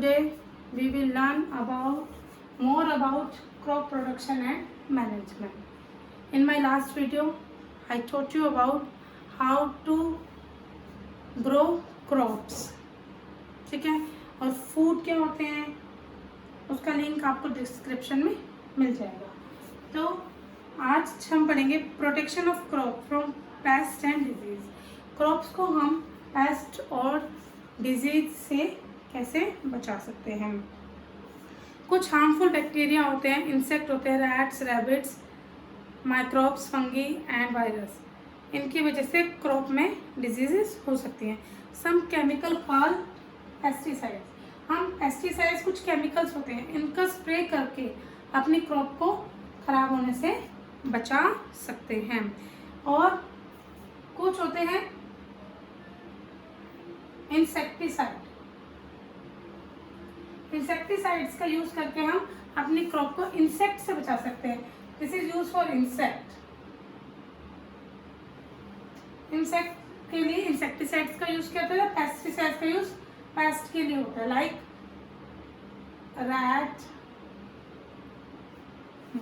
Today we will learn more about crop production and management. In my last video, I taught you about how to grow crops. ठीक है, और food क्या होते हैं उसका link आपको डिस्क्रिप्शन में मिल जाएगा. तो आज हम पढ़ेंगे protection of crop from paste and disease. Crops को हम पेस्ट और डिजीज से कैसे बचा सकते हैं. कुछ हार्मफुल बैक्टीरिया होते हैं, इंसेक्ट होते हैं, rats, rabbits, microbes, fungi and virus. इनकी वजह से क्रॉप में डिजीजेस हो सकती हैं. Some chemical call pesticides. हम पेस्टिसाइड्स कुछ केमिकल्स होते हैं, इनका स्प्रे करके अपनी क्रॉप को खराब होने से बचा सकते हैं. और कुछ होते हैं इंसेक्टिसाइड. इंसेक्टिसाइड्स का यूज करके हम अपनी क्रॉप को इंसेक्ट से बचा सकते हैं. This is use for insect. Insect के लिए इंसेक्टिसाइड्स का यूज किया जाता है. पेस्टिसाइड्स का यूज पेस्ट के लिए होता है, लाइक रैट,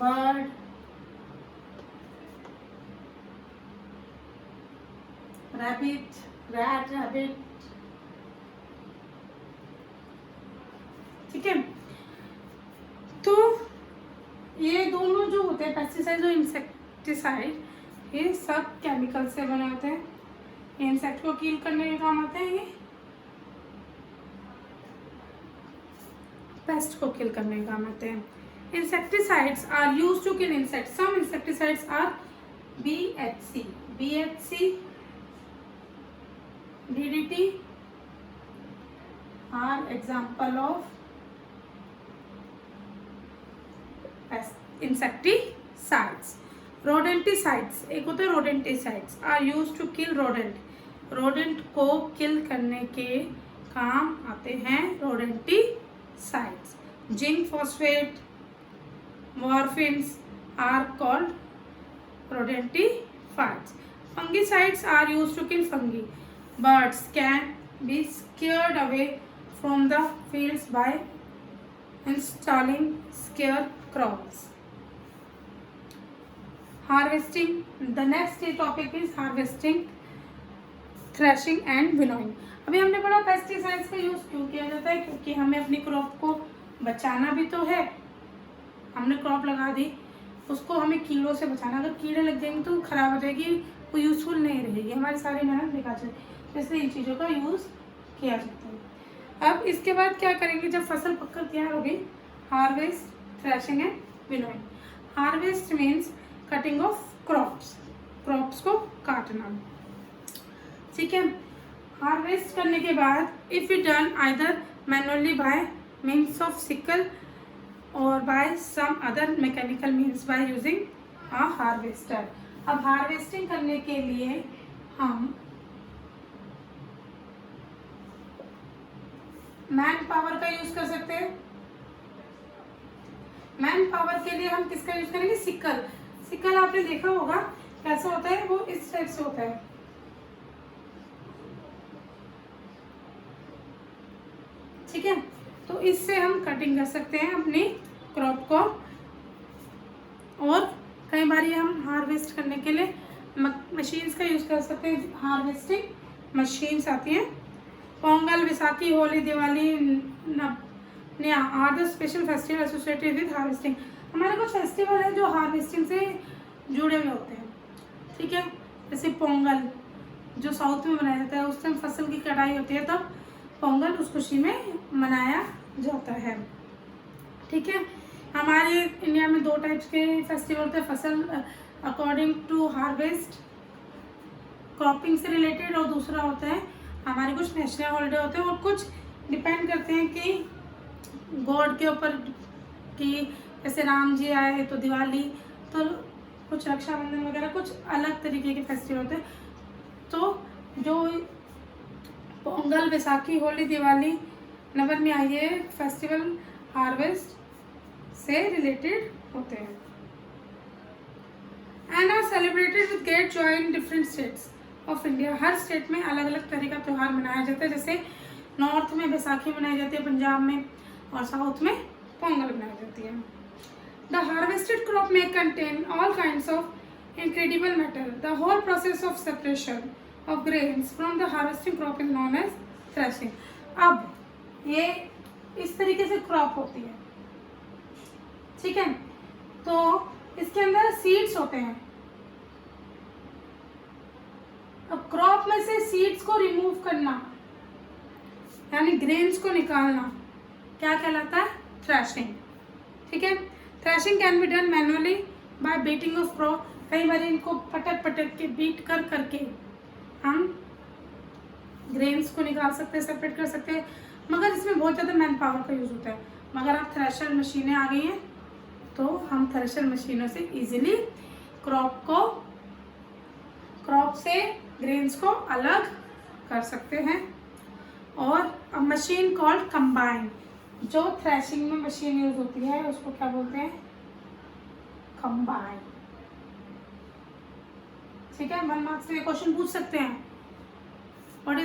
बर्ड, रैबिट. ठीक है, तो ये दोनों जो होते हैं पेस्टिसाइड और इंसेक्टिसाइड, ये सब केमिकल से बने होते हैं. ये इंसेक्ट को किल करने के काम आते हैं, ये पेस्ट को किल करने के काम आते हैं. Insecticides are used to kill insects. Some insecticides are BHC, DDT are example of insecticides. Rodenticides, एक होता है rodenticides, are used to kill rodent. rodent को kill करने के काम आते हैं rodenticides. Zinc phosphate, morphines are called rodenticides. Fungicides are used to kill fungi. Birds can be scared away from the fields by installing scarecrows. Harvesting. The next topic is harvesting, threshing and winnowing. अभी हमने पढ़ा pesticides का use क्यों किया जाता है, क्योंकि हमें अपनी क्रॉप को बचाना भी तो है. हमने क्रॉप लगा दी, उसको हमें कीड़ों से बचाना. अगर कीड़े लग जाएंगे तो खराब हो जाएगी, वो यूजफुल नहीं रहेगी, हमारी सारी मेहनत बेकार चलेगी. इसलिए इन चीज़ों का यूज़ किया जाता है. अब इसके बाद क्या करेंगे, जब फसल पककर तैयार होगी, harvest, threshing and winnowing. Harvest means cutting off crops, crops को काटना. ठीक है, हार्वेस्ट करने के बाद if you done either manually by means of sickle और by some other mechanical means by using a harvester. अब हार्वेस्टिंग करने के लिए हम मैन पावर का यूज कर सकते हैं. मैन पावर के लिए हम किसका यूज करेंगे, सिकल. सिकल आपने देखा होगा कैसा होता है, वो इस टाइप से होता है. ठीक है, तो इससे हम कटिंग कर सकते हैं अपनी क्रॉप को. और कई बार हम हार्वेस्ट करने के लिए मशीन्स का यूज कर सकते हैं. हार्वेस्टिंग मशीन्स आती हैं. Pongal, Vaisakhi, Holi, Diwali are the special festival associated with harvesting. हमारे कुछ फेस्टिवल है जो हार्वेस्टिंग से जुड़े हुए होते हैं. ठीक है, जैसे पोंगल जो साउथ में मनाया जाता है, उस टाइम फसल की कटाई होती है, तब पोंगल उस खुशी में मनाया जाता है. ठीक है, हमारे इंडिया में दो टाइप्स के फेस्टिवल होते हैं. फसल अकॉर्डिंग टू हार्वेस्ट, क्रॉपिंग से रिलेटेड, और दूसरा होता है हमारे कुछ नेशनल हॉलीडे होते हैं, और कुछ डिपेंड करते हैं कि गॉड के ऊपर, कि जैसे राम जी आए तो दिवाली, तो कुछ रक्षाबंधन वगैरह कुछ अलग तरीके के फेस्टिवल होते हैं. तो जो पोंगल, वैसाखी, होली, दिवाली, नवरात्रि, ये फेस्टिवल हार्वेस्ट से रिलेटेड होते हैं. And are celebrated with great joy in different states of India. हर स्टेट में अलग अलग तरह का त्यौहार मनाया जाता है. जैसे नॉर्थ में बैसाखी मनाई जाती है पंजाब में, और साउथ में पोंगल मनाई जाती है। द हार्वेस्टेड क्रॉप में contain all kinds of incredible matter. The whole process of separation of grains from the harvesting crop is known as threshing. अब ये इस तरीके से क्रॉप होती है, ठीक है। तो इसके अंदर सीड्स होते हैं। अब क्रॉप में से सीड्स को रिमूव करना यानी ग्रेन्स को निकालना क्या कहलाता है? थ्रैशिंग, ठीक है। Threshing can be done manually by beating of crop. कई बार इनको पटक पटक के बीट कर करके हम ग्रेन्स को निकाल सकते हैं, सेपरेट कर सकते हैं, मगर इसमें बहुत ज़्यादा मैन पावर का यूज़ होता है। मगर अब थ्रेशर मशीनें आ गई हैं तो हम थ्रेशर मशीनों से इजीली क्रॉप से ग्रेन्स को अलग कर सकते हैं। और अ मशीन कॉल्ड कंबाइन, जो थ्रेशिंग में मशीन यूज होती है उसको क्या बोलते हैं? कंबाइन, ठीक है। 1 मार्क्स में क्वेश्चन पूछ सकते हैं। What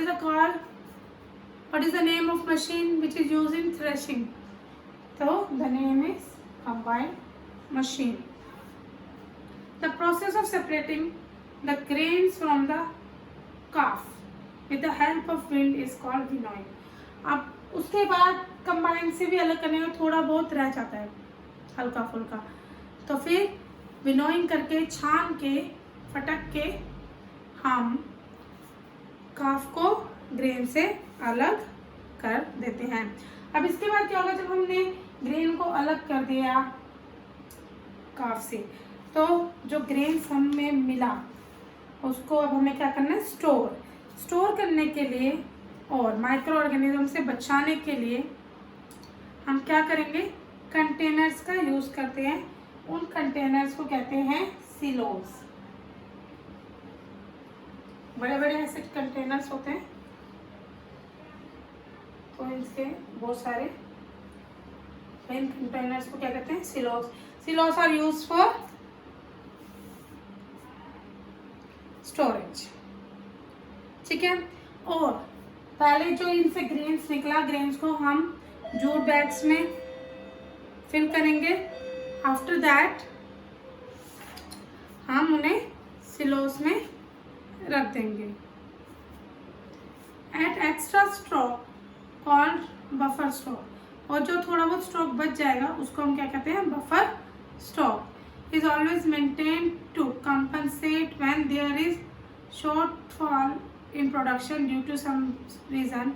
is the name of machine which is use in threshing? तो the name is combine machine. The process of separating the grains from the chaff with the help of wind is called winnowing। अब उसके बाद combine से भी अलग करने में थोड़ा बहुत रह जाता है हल्का फुल्का, तो फिर विनोइंग करके छान के फटक के हम काफ को ग्रेन से अलग कर देते हैं। अब इसके बाद क्या होगा? जब हमने ग्रेन को अलग कर दिया काफ से, तो जो ग्रेन्स हमें मिला उसको अब हमें क्या करना है? स्टोर करने के लिए और माइक्रो ऑर्गेनिज्म से बचाने के लिए हम क्या करेंगे? कंटेनर्स का यूज करते हैं। उन कंटेनर्स को कहते हैं सिलोज। बड़े बड़े ऐसे कंटेनर्स होते हैं, तो इसके बहुत सारे, इन कंटेनर्स को क्या कहते हैं? Silos are use for storage, ठीक है। और पहले जो इनसे ग्रेन्स निकला, ग्रेन्स को हम जूट बैग्स में फिल करेंगे। आफ्टर दैट हम उन्हें सिलोस में रख देंगे। At extra stock called buffer stock, और जो थोड़ा बहुत स्टॉक बच जाएगा उसको हम क्या कहते हैं? Buffer stock is always maintained to compensate when there is shortfall in production due to some reason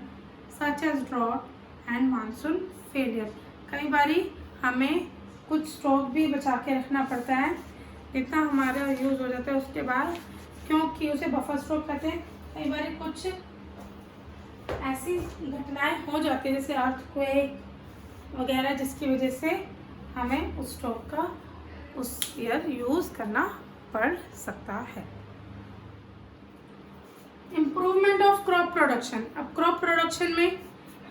such as drought and monsoon failure। कई बारी हमें कुछ स्टॉक भी बचा के रखना पड़ता है, जितना हमारा यूज़ हो जाता है उसके बाद, क्योंकि उसे बफर स्टॉक कहते हैं। कई बारी कुछ ऐसी घटनाएं हो जाती है जैसे अर्थक्वेक वगैरह, जिसकी वजह से हमें उस स्टॉक का उस ईयर यूज करना पड़ सकता है। Improvement of crop production. अब क्रॉप प्रोडक्शन में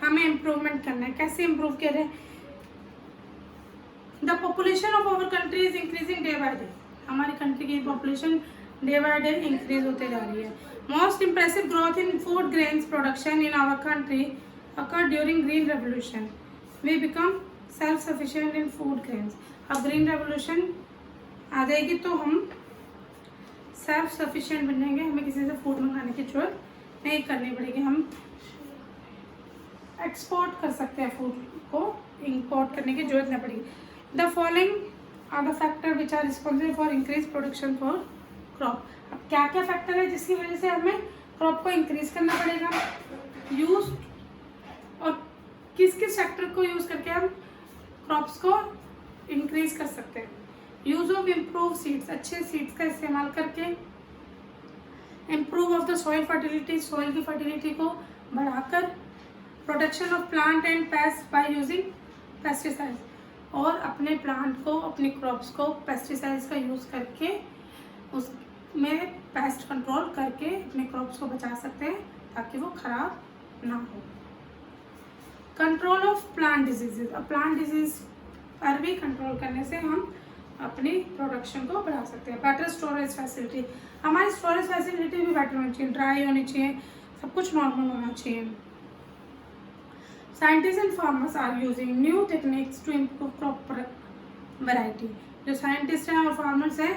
हमें इम्प्रूवमेंट करना है। कैसे इम्प्रूव करें? The population of our country is increasing day by day. हमारी कंट्री की population day by day increase होते जा रही है। Most impressive growth in food grains production in our country occurred during green revolution। We become self sufficient in food grains। अब green revolution आ जाएगी तो हम सेल्फ सफिशिएंट बनेंगे, हमें किसी से फूड मंगाने की जरूरत नहीं करनी पड़ेगी। हम एक्सपोर्ट कर सकते हैं, फूड को इंपोर्ट करने की जरूरत नहीं पड़ेगी। The following are the factor which are responsible for increase production for crop. अब क्या क्या फैक्टर है जिसकी वजह से हमें क्रॉप को इंक्रीज करना पड़ेगा? यूज और किस किस फैक्टर को यूज करके हम क्रॉप्स को इंक्रीज कर सकते हैं? यूज ऑफ इम्प्रूव सीड्स, अच्छे सीड्स का इस्तेमाल करके। Improve of the soil fertility, soil की फर्टिलिटी को बढ़ाकर। Protection of plant and paste by using pesticides, और अपने प्लांट को, अपनी क्रॉप्स को पेस्टिसाइड्स का यूज़ करके उसमें पेस्ट कंट्रोल करके अपने क्रॉप्स को बचा सकते हैं ताकि वो खराब ना हो। Control of plant diseases. अब प्लांट डिजीज पर भी कंट्रोल करने से हम अपनी प्रोडक्शन को बढ़ा सकते हैं। बेटर स्टोरेज फैसिलिटी, हमारी स्टोरेज फैसिलिटी भी बेटर होनी चाहिए, ड्राई होनी चाहिए, सब कुछ नॉर्मल होना चाहिए। Scientists and farmers are using new techniques to improve crop variety. जो साइंटिस्ट हैं और फार्मर्स हैं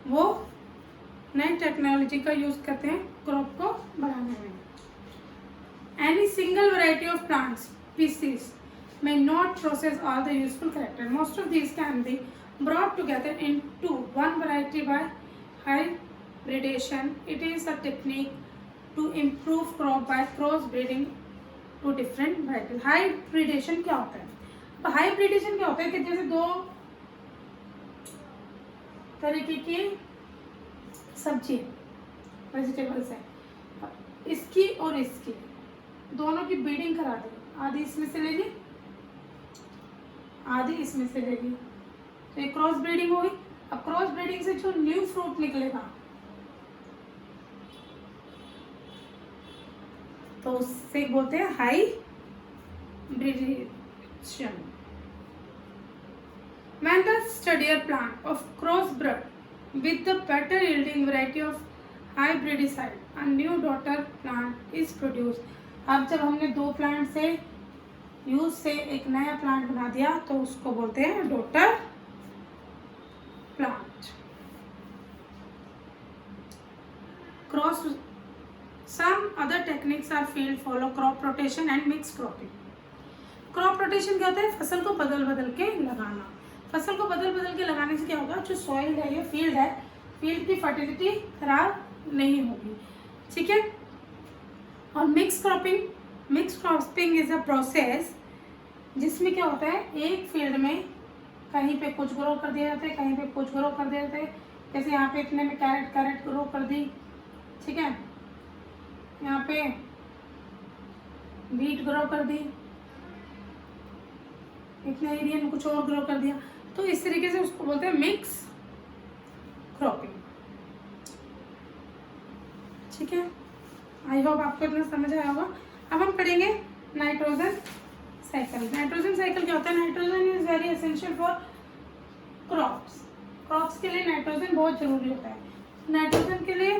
वो नई टेक्नोलॉजी का यूज करते हैं क्रॉप को बढ़ाने में. Any single variety of plant species may not possess all the useful characters. Most of these can be brought together into one variety by hybridization. It is a technique to improve crop by cross breeding to different varieties. Hybridization क्या होता है? तो hybridisation क्या होता है कि जैसे दो तरीके की सब्जी वेजिटेबल्स है, इसकी और इसकी दोनों की ब्रीडिंग करा दी, आधी इसमें से ले ली आधी इसमें से ले ली, तो ये क्रॉस ब्रीडिंग होगी. अब क्रॉस ब्रीडिंग से जो न्यू फ्रूट निकलेगा तो उससे बोलते हैं hybridisation. When the studier plant of crossbred with the better yielding variety of hybridicide, a new daughter plant is produced. अब जब हमने दो प्लांट से यूज से एक नया प्लांट बना दिया तो उसको बोलते हैं daughter plant. Cross some other techniques are field fallow crop rotation and mix cropping. Crop rotation क्या होता है? फसल को बदल बदल के लगाना. फसल को बदल बदल के लगाने से क्या होगा? जो सॉइल है या फील्ड है, फील्ड की फर्टिलिटी खराब नहीं होगी. ठीक है. और mix cropping is a process जिसमें क्या होता है, एक फील्ड में कहीं पे कुछ ग्रो कर दिया जाता है, कहीं पे कुछ ग्रो कर दिया जाता है. जैसे यहाँ पे इतने में कैरेट ग्रो कर दी, ठीक है, यहाँ पे बीट ग्रो कर दी, इतने एरिया में कुछ और ग्रो कर दिया. तो इस तरीके से उसको बोलते हैं मिक्स क्रॉपिंग. ठीक है. आई होप आपको इतना समझ आया होगा. अब हम पढ़ेंगे नाइट्रोजन साइकिल. नाइट्रोजन साइकिल क्या होता है? Nitrogen is very essential for crops. Crops के लिए नाइट्रोजन बहुत जरूरी होता है. नाइट्रोजन के लिए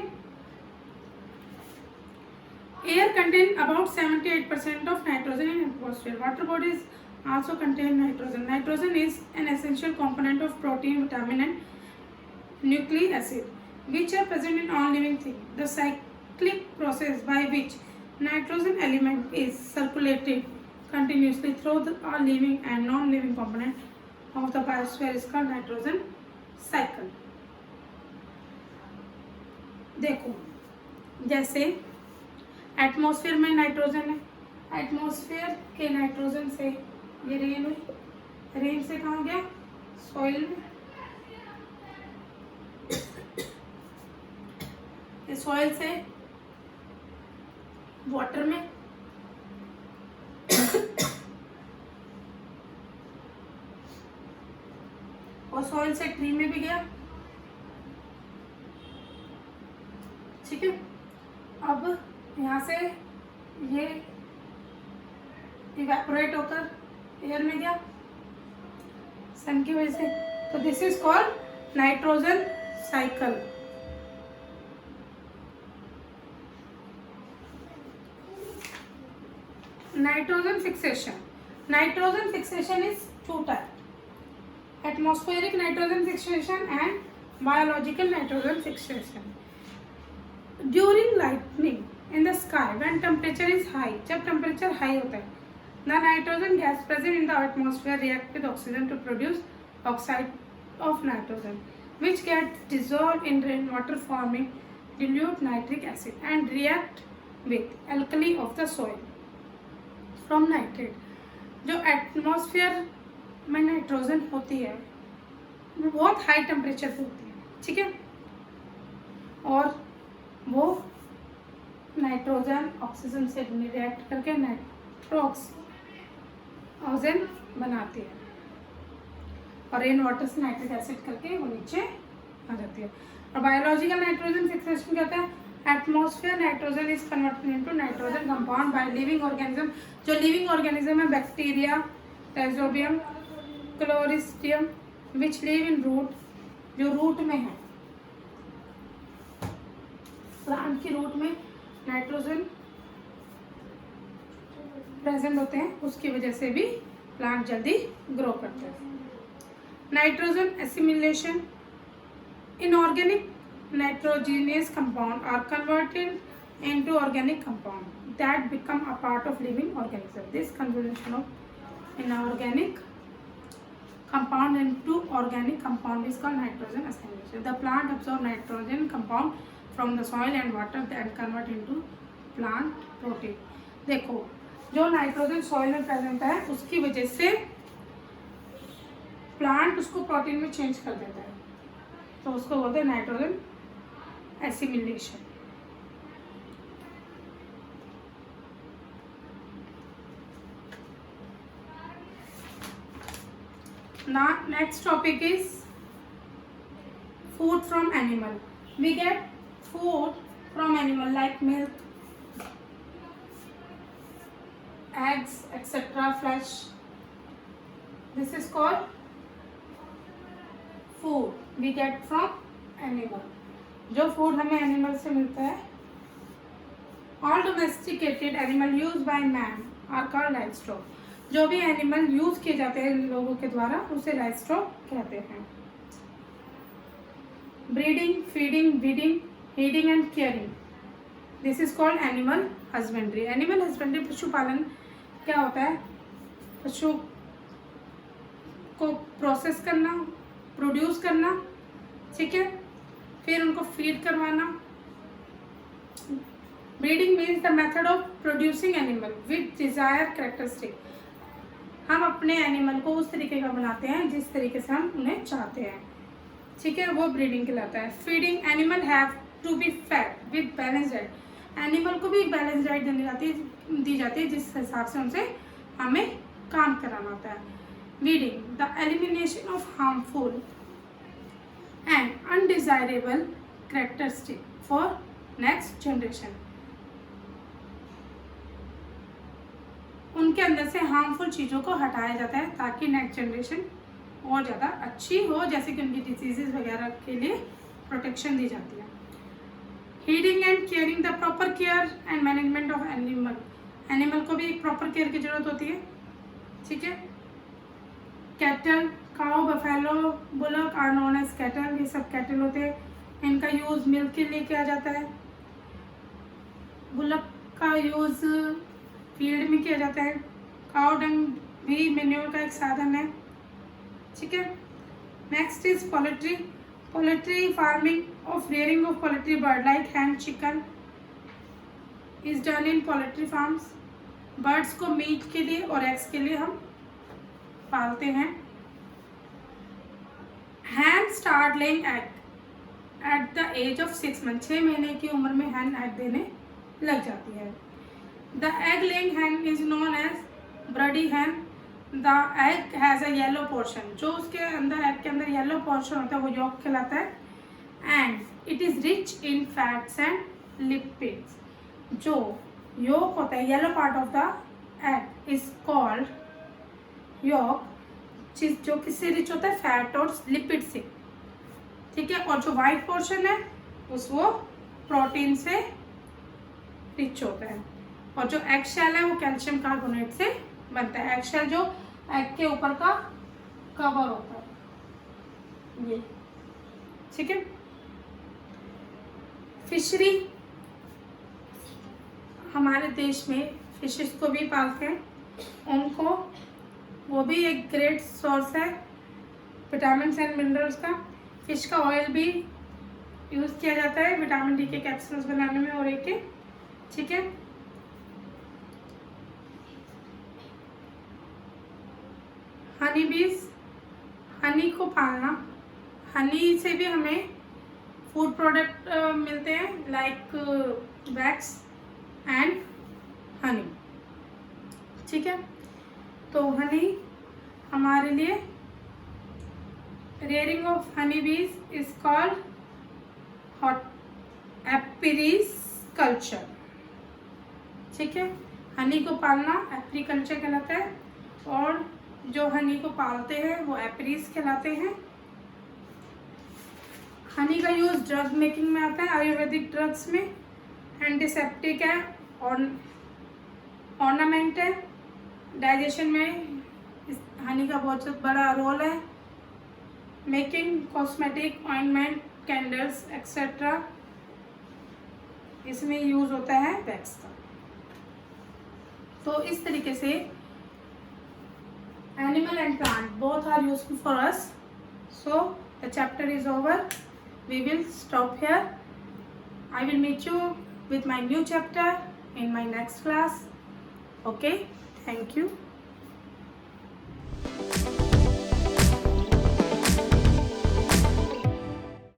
air contain about 78% of nitrogen in atmosphere. Water bodies also contain nitrogen. Nitrogen is an essential component of protein, vitamin and nucleic acid which are present in all living things. The cyclic process by which nitrogen element is circulated continuously through all living and non-living component of the biosphere is called nitrogen cycle. देखो जैसे atmosphere में nitrogen है, atmosphere के nitrogen से ये rain हुई, rain से कहाँ गया? सॉइल में. सॉइल से वाटर में, और सॉइल से ट्री में भी गया. ठीक है. अब यहाँ से ये इवेपोरेट होकर एयर में गया सन की वजह से. तो this is called nitrogen cycle. Nitrogen fixation. Nitrogen fixation is two type: atmospheric nitrogen fixation and biological nitrogen fixation. During lightning in the sky when temperature is high, जब temperature high होता है, the nitrogen gas present in the atmosphere react with oxygen to produce oxide of nitrogen, which get dissolved in rainwater forming dilute nitric acid and react with alkali of the soil from nitrate. जो atmosphere में nitrogen होती है वो बहुत high temperature पे होती है. ठीक है. और वो नाइट्रोजन ऑक्सीजन से रिएक्ट करके नाइट्रोक्स ऑक्सीजन बनाती है और रेन वाटर से नाइट्रिक एसिड करके वो नीचे आ जाती है. और बायोलॉजिकल नाइट्रोजन फिक्सेशन क्या होता है? Atmosphere nitrogen is converted into nitrogen compound by living organism. जो लिविंग ऑर्गेनिज्म है, bacteria, rhizobium, clostridium, which live in root, जो रूट में है, प्लांट की रूट में नाइट्रोजन प्रेजेंट होते हैं, उसकी वजह से भी प्लांट जल्दी ग्रो करते हैं। Nitrogen assimilation, inorganic nitrogenous compound are converted into organic compound that become a part of living organism. This conversion of inorganic compound into organic compound is called nitrogen assimilation. The plant absorb nitrogen compound from the soil and water and convert into plant protein. देखो, जो nitrogen soil में present है उसकी वजह से plant उसको protein में change कर देता है, तो उसको बोलते हैं nitrogen assimilation. Now next topic is food from animal. We get food from animal like milk, eggs, etc. flesh. This is called food we get from animal. जो फूड हमें एनिमल से मिलता है, all domesticated animal use by man are called livestock. जो भी animal use किए जाते हैं लोगों के द्वारा उसे लाइवस्टॉक कहते हैं. Breeding, feeding, breeding, heading and caring, this is called animal husbandry. Animal husbandry पशुपालन क्या होता है? पशु को प्रोसेस करना, प्रोड्यूस करना, ठीक है, फिर उनको फीड करवाना. Breeding means the method of producing animal with desire characteristic. हम अपने एनिमल को उस तरीके का बनाते हैं जिस तरीके से हम उन्हें चाहते हैं, ठीक है, वो ब्रीडिंग कहलाता है. Feeding, animal have to be fed with balance diet. Animal को भी एक बैलेंस डाइट दी जाती है जिस हिसाब से उनसे हमें काम कराना होता है. Breeding, the elimination of harmful and undesirable characteristic for next generation. उनके अंदर से हार्मफुल चीज़ों को हटाया जाता है ताकि नेक्स्ट जनरेशन और ज़्यादा अच्छी हो, जैसे कि उनकी डिजीजेज वगैरह के लिए प्रोटेक्शन दी जाती है. Heading and caring, the proper care and management of animal. Animal को भी एक प्रॉपर केयर की जरूरत होती है, ठीक है. Cattle, cow, buffalo, bullock are known as cattle. ये सब कैटल होते हैं. इनका यूज़ मिल्क के लिए किया जाता है. बुलक का यूज़ फील्ड में किया जाता है. काउ डंग भी मेन्योर का एक साधन है, ठीक है. Next is poultry. Poultry farming of rearing of poultry bird like hen, chicken is done in poultry farms. Birds को मीट के लिए और एग्स के लिए हम पालते हैं. Hen start laying egg at the age of 6 month. 6 महीने की उम्र में हैन एग देने लग जाती है. The egg laying hen is known as broody hen. The egg has a yellow portion. जो उसके अंदर एग के अंदर येलो पोर्शन होता है वो यॉक कहलाता है. And it is rich in fats and lipids. जो यॉक होता है, yellow part of the egg is called yolk, जो किससे रिच होता है? फैट और लिपिड से, ठीक है. और जो वाइट पोर्शन है वो प्रोटीन से रिच होता है. और जो एग शेल है वो कैल्शियम कार्बोनेट से बनता है. एग शेल जो एग के ऊपर का कवर होता है, ये, ठीक है. फिशरी, हमारे देश में फिशेस को भी पालते हैं. उनको वो भी एक ग्रेट सोर्स है विटामिन एंड मिनरल्स का. फिश का ऑयल भी यूज़ किया जाता है विटामिन डी के कैप्सूल्स बनाने में और एक के, ठीक है. हनी बीज, हनी को पालना. हनी से भी हमें फूड प्रोडक्ट मिलते हैं लाइक वैक्स एंड हनी, ठीक है. तो हनी हमारे लिए, रेयरिंग ऑफ हनी बीज इज कॉल्ड हॉट एपीरीज कल्चर, ठीक है. हनी को पालना एपीकल्चर कहलाता है और जो हनी को पालते हैं वो एपीरीज कहलाते हैं. हनी का यूज़ ड्रग मेकिंग में आता है, आयुर्वेदिक ड्रग्स में. एंटीसेप्टिक है और ऑर्नामेंट है. डाइजेशन में इस हनी का बहुत बड़ा रोल है। Making cosmetic, ointment, candles etcetera इसमें यूज होता है वैक्स का। तो इस तरीके से animal and plant both are useful for us. So the chapter is over, we will stop here. I will meet you with my new chapter in my next class. Okay, thank you.